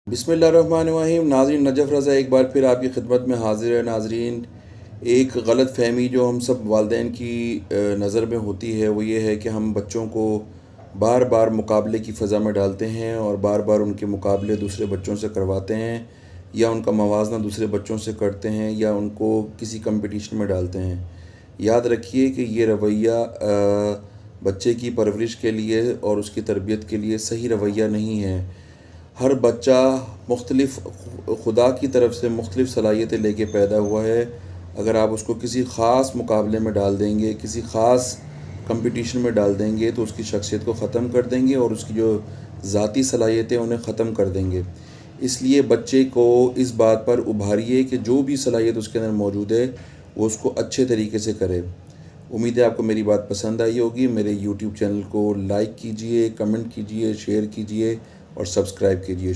بسم اللہ الرحمن الرحیم۔ ناظرین، نجف رضا ایک بار پھر آپ کی خدمت میں حاضر ہے۔ ناظرین، ایک غلط فہمی جو ہم سب والدین کی نظر میں ہوتی ہے وہ یہ ہے کہ ہم بچوں کو بار بار مقابلے کی فضا میں ڈالتے ہیں اور بار بار ان کے مقابلے دوسرے بچوں سے کرواتے ہیں، یا ان کا موازنہ دوسرے بچوں سے کرتے ہیں، یا ان کو کسی کمپٹیشن میں ڈالتے ہیں۔ یاد رکھیے کہ یہ رویہ بچے کی پرورش کے لیے اور اس کی تربیت کے لیے صحیح رویہ نہیں ہے۔ ہر بچہ مختلف خدا کی طرف سے مختلف صلاحیتیں لے کے پیدا ہوا ہے۔ اگر آپ اس کو کسی خاص مقابلے میں ڈال دیں گے، کسی خاص کمپٹیشن میں ڈال دیں گے، تو اس کی شخصیت کو ختم کر دیں گے اور اس کی جو ذاتی صلاحیتیں انہیں ختم کر دیں گے۔ اس لیے بچے کو اس بات پر ابھاریے کہ جو بھی صلاحیت اس کے اندر موجود ہے وہ اس کو اچھے طریقے سے کرے۔ امید ہے آپ کو میری بات پسند آئی ہوگی۔ میرے یوٹیوب چینل کو لائک کیجئے، کمنٹ کیجئے، شیئر کیجئے اور سبسکرائب کیجئے۔